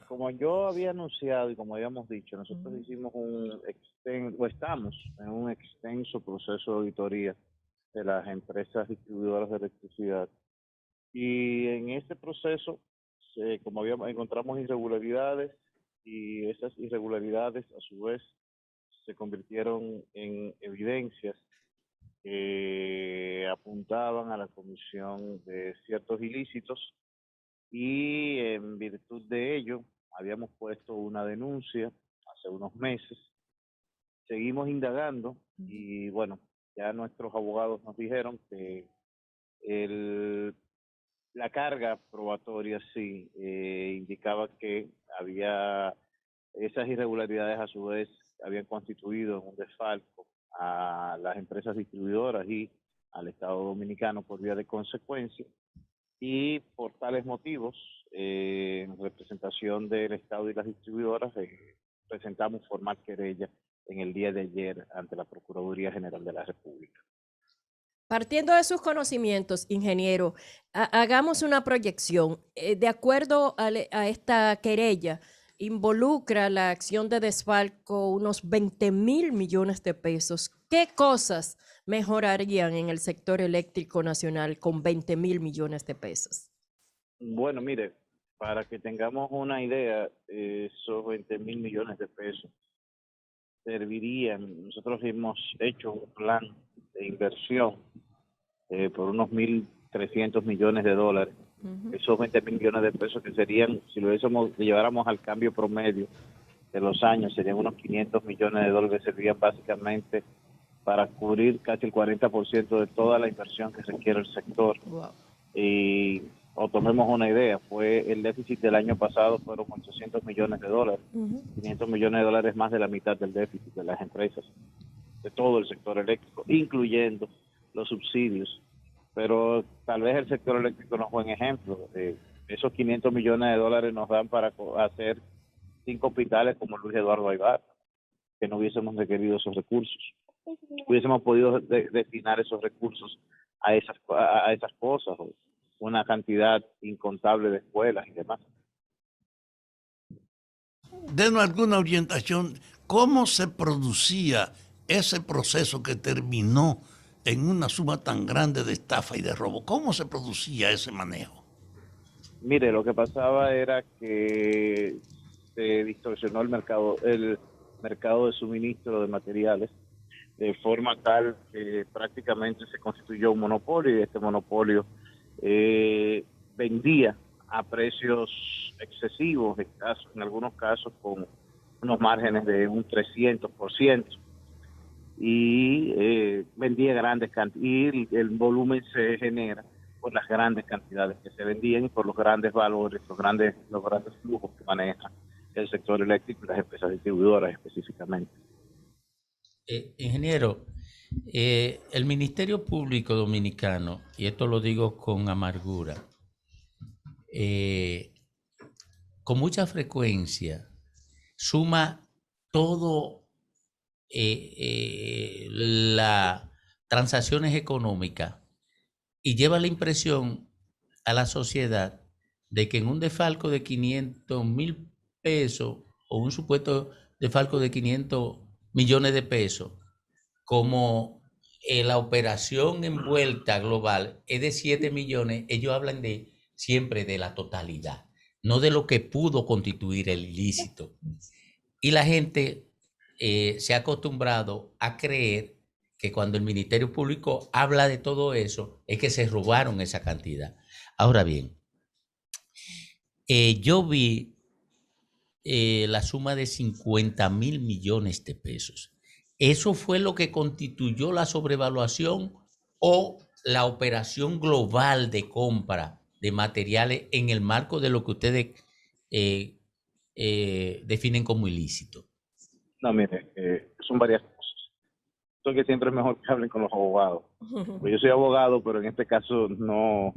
Como yo había anunciado y como habíamos dicho, nosotros hicimos o estamos en un extenso proceso de auditoría de las empresas distribuidoras de electricidad. Y en ese proceso, como habíamos, encontramos irregularidades y esas irregularidades a su vez se convirtieron en evidencias que apuntaban a la comisión de ciertos ilícitos y en virtud de ello habíamos puesto una denuncia hace unos meses. Seguimos indagando y bueno, ya nuestros abogados nos dijeron que el, la carga probatoria sí indicaba que había esas irregularidades a su vez habían constituido un desfalco a las empresas distribuidoras y al Estado Dominicano por vía de consecuencia, y por tales motivos, en representación del Estado y las distribuidoras, presentamos formal querella en el día de ayer ante la Procuraduría General de la República. Partiendo de sus conocimientos, ingeniero, hagamos una proyección. De acuerdo a esta querella, involucra la acción de desfalco unos 20.000 millones de pesos. ¿Qué cosas mejorarían en el sector eléctrico nacional con 20.000 millones de pesos? Bueno, mire, para que tengamos una idea, esos 20.000 millones de pesos servirían, nosotros hemos hecho un plan de inversión por unos 1.300 millones de dólares. Esos 20.000 millones de pesos que serían, si lo lleváramos al cambio promedio de los años, serían unos 500 millones de dólares, servirían básicamente para cubrir casi el 40% de toda la inversión que requiere el sector. Wow. Y o tomemos una idea, fue el déficit del año pasado fueron 800 millones de dólares, 500 millones de dólares más de la mitad del déficit de las empresas, de todo el sector eléctrico, incluyendo los subsidios. Pero tal vez el sector eléctrico no es buen ejemplo. Esos 500 millones de dólares nos dan para hacer 5 hospitales como Luis Eduardo Aybar, que no hubiésemos requerido esos recursos. Hubiésemos podido destinar esos recursos a esas cosas, una cantidad incontable de escuelas y demás. Denos alguna orientación, ¿cómo se producía ese proceso que terminó en una suma tan grande de estafa y de robo? ¿Cómo se producía ese manejo? Mire, lo que pasaba era que se distorsionó el mercado de suministro de materiales de forma tal que prácticamente se constituyó un monopolio, y este monopolio vendía a precios excesivos, en algunos casos con unos márgenes de un 300%, y vendía grandes cantidades, y el volumen se genera por las grandes cantidades que se vendían y por los grandes valores, los grandes flujos que maneja el sector eléctrico y las empresas distribuidoras específicamente. Ingeniero, el Ministerio Público Dominicano, y esto lo digo con amargura, con mucha frecuencia suma todo las transacciones económicas y lleva la impresión a la sociedad de que en un desfalco de 500.000 pesos o un supuesto desfalco de 500 millones de pesos, como la operación envuelta global es de 7 millones, ellos hablan siempre de la totalidad, no de lo que pudo constituir el ilícito. Y la gente se ha acostumbrado a creer que cuando el Ministerio Público habla de todo eso, es que se robaron esa cantidad. Ahora bien, yo vi la suma de 50.000 millones de pesos. ¿Eso fue lo que constituyó la sobrevaluación o la operación global de compra de materiales en el marco de lo que ustedes definen como ilícito? No, mire, son varias cosas. Creo que siempre es mejor que hablen con los abogados. Pues yo soy abogado, pero en este caso no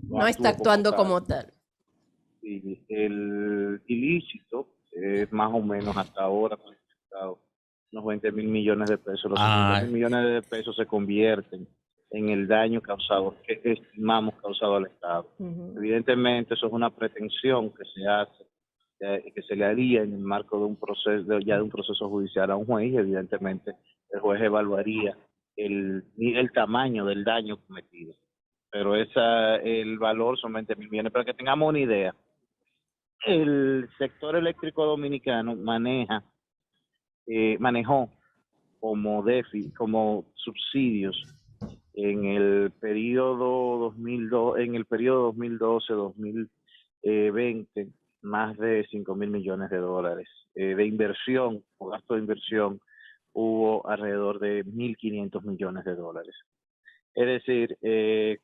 No está actúo como actuando tal. como tal. Y el ilícito es más o menos hasta ahora unos 20.000 millones de pesos. Los 50.000 millones de pesos se convierten en el daño causado, que estimamos causado al Estado. Evidentemente, eso es una pretensión que se hace, que se le haría en el marco de un proceso, ya de un proceso judicial a un juez, y evidentemente el juez evaluaría el tamaño del daño cometido. Pero el valor son 20.000 millones. Para que tengamos una idea, el sector eléctrico dominicano manejó como subsidios en el periodo 2012-2020 más de 5.000 millones de dólares de inversión o gasto de inversión. Hubo alrededor de 1.500 millones de dólares. Es decir,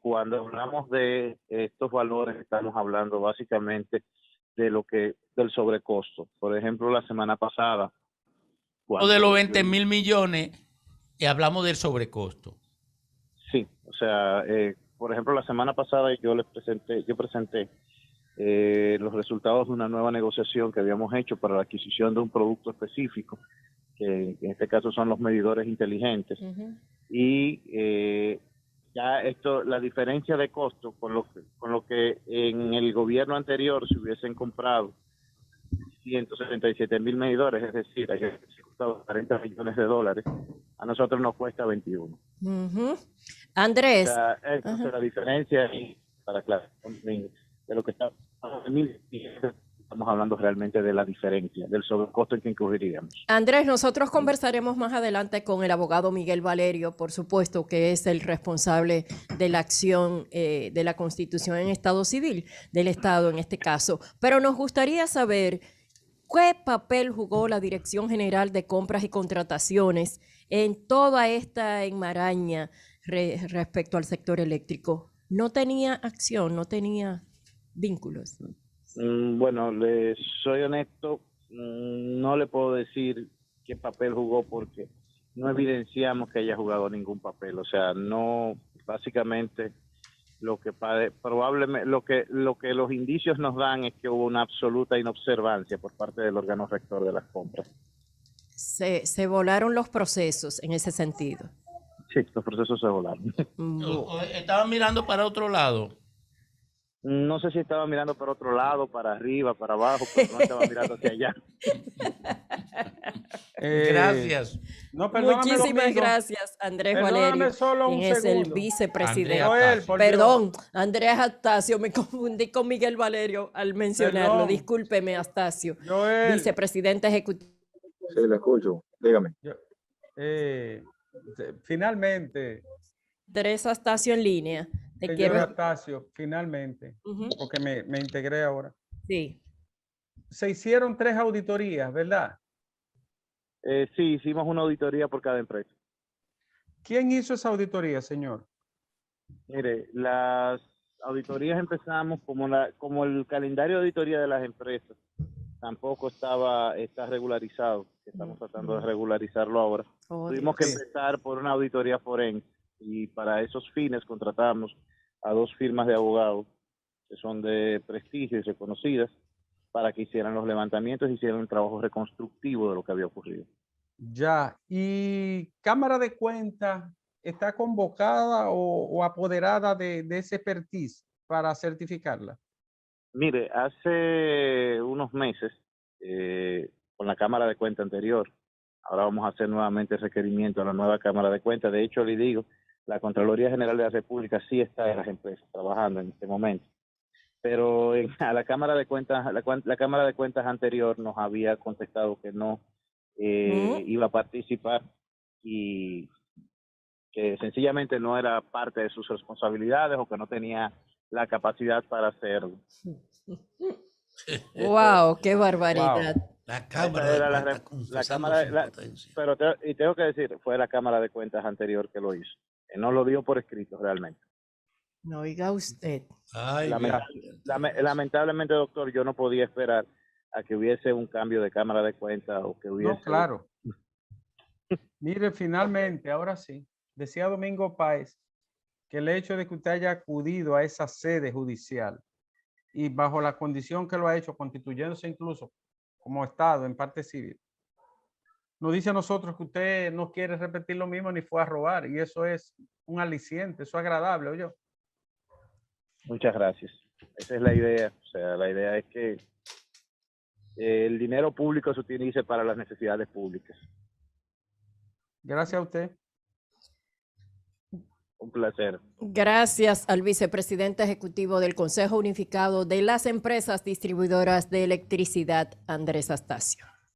cuando hablamos de estos valores, estamos hablando básicamente del sobrecosto. Por ejemplo, la semana pasada, O de los 20.000 millones, hablamos del sobrecosto. Sí, o sea, por ejemplo, la semana pasada yo presenté los resultados de una nueva negociación que habíamos hecho para la adquisición de un producto específico, que en este caso son los medidores inteligentes. Y ya la diferencia de costo con lo que en el gobierno anterior se hubiesen comprado 177.000 medidores, es decir, se costado 40 millones de dólares, a nosotros nos cuesta 21. Andrés. O sea, entonces la diferencia, para aclarar, de lo que estamos hablando realmente de la diferencia, del sobrecosto en que incurriríamos. Andrés, nosotros conversaremos más adelante con el abogado Miguel Valerio, por supuesto, que es el responsable de la acción de la Constitución en Estado Civil, del Estado en este caso. Pero nos gustaría saber qué papel jugó la Dirección General de Compras y Contrataciones en toda esta enmaraña respecto al sector eléctrico. ¿No tenía acción, no tenía vínculos? Bueno, les soy honesto, no le puedo decir qué papel jugó porque no evidenciamos que haya jugado ningún papel. O sea, no, básicamente probablemente lo que los indicios nos dan es que hubo una absoluta inobservancia por parte del órgano rector de las compras. Se volaron los procesos en ese sentido. Sí, los procesos se volaron. ¿Estaban mirando para otro lado? No sé si estaba mirando para otro lado, para arriba, para abajo, pero no estaba mirando hacia allá. Gracias. No, muchísimas gracias, Andrés Valerio, quien es el vicepresidente. Andrés Astacio, me confundí con Miguel Valerio al mencionarlo. Discúlpeme, Astacio. Vicepresidente ejecutivo. Sí, lo escucho. Dígame. Finalmente. Teresa Astacio en línea. Astacio, finalmente, porque me integré ahora. Sí. Se hicieron 3 auditorías, ¿verdad? Sí, hicimos una auditoría por cada empresa. ¿Quién hizo esa auditoría, señor? Mire, las auditorías empezamos como el calendario de auditoría de las empresas tampoco está regularizado. Estamos tratando de regularizarlo ahora. Tuvimos que empezar por una auditoría forense y para esos fines contratamos a 2 firmas de abogados que son de prestigio y reconocidas para que hicieran los levantamientos y hicieran un trabajo reconstructivo de lo que había ocurrido. Ya, ¿y Cámara de Cuentas está convocada o apoderada de ese expertise para certificarla? Mire, hace unos meses, con la Cámara de Cuentas anterior, ahora vamos a hacer nuevamente requerimiento a la nueva Cámara de Cuentas. De hecho, le digo, la Contraloría General de la República sí está en las empresas trabajando en este momento. Pero a la Cámara de Cuentas, la Cámara de Cuentas anterior nos había contestado que no iba a participar y que sencillamente no era parte de sus responsabilidades o que no tenía la capacidad para hacerlo. ¡Wow! ¡Qué barbaridad! Wow. La Cámara pero tengo que decir, fue la Cámara de Cuentas anterior que lo hizo. No lo dio por escrito realmente. No oiga usted. Lamentablemente, doctor, yo no podía esperar a que hubiese un cambio de Cámara de Cuentas o que hubiese... No, claro. Mire, finalmente, ahora sí, decía Domingo Páez que el hecho de que usted haya acudido a esa sede judicial y bajo la condición que lo ha hecho, constituyéndose incluso como Estado en parte civil, nos dice a nosotros que usted no quiere repetir lo mismo ni fue a robar, y eso es un aliciente, eso es agradable, oye. Muchas gracias. Esa es la idea. O sea, la idea es que el dinero público se utilice para las necesidades públicas. Gracias a usted. Un placer. Gracias al vicepresidente ejecutivo del Consejo Unificado de las Empresas Distribuidoras de Electricidad, Andrés Astacio.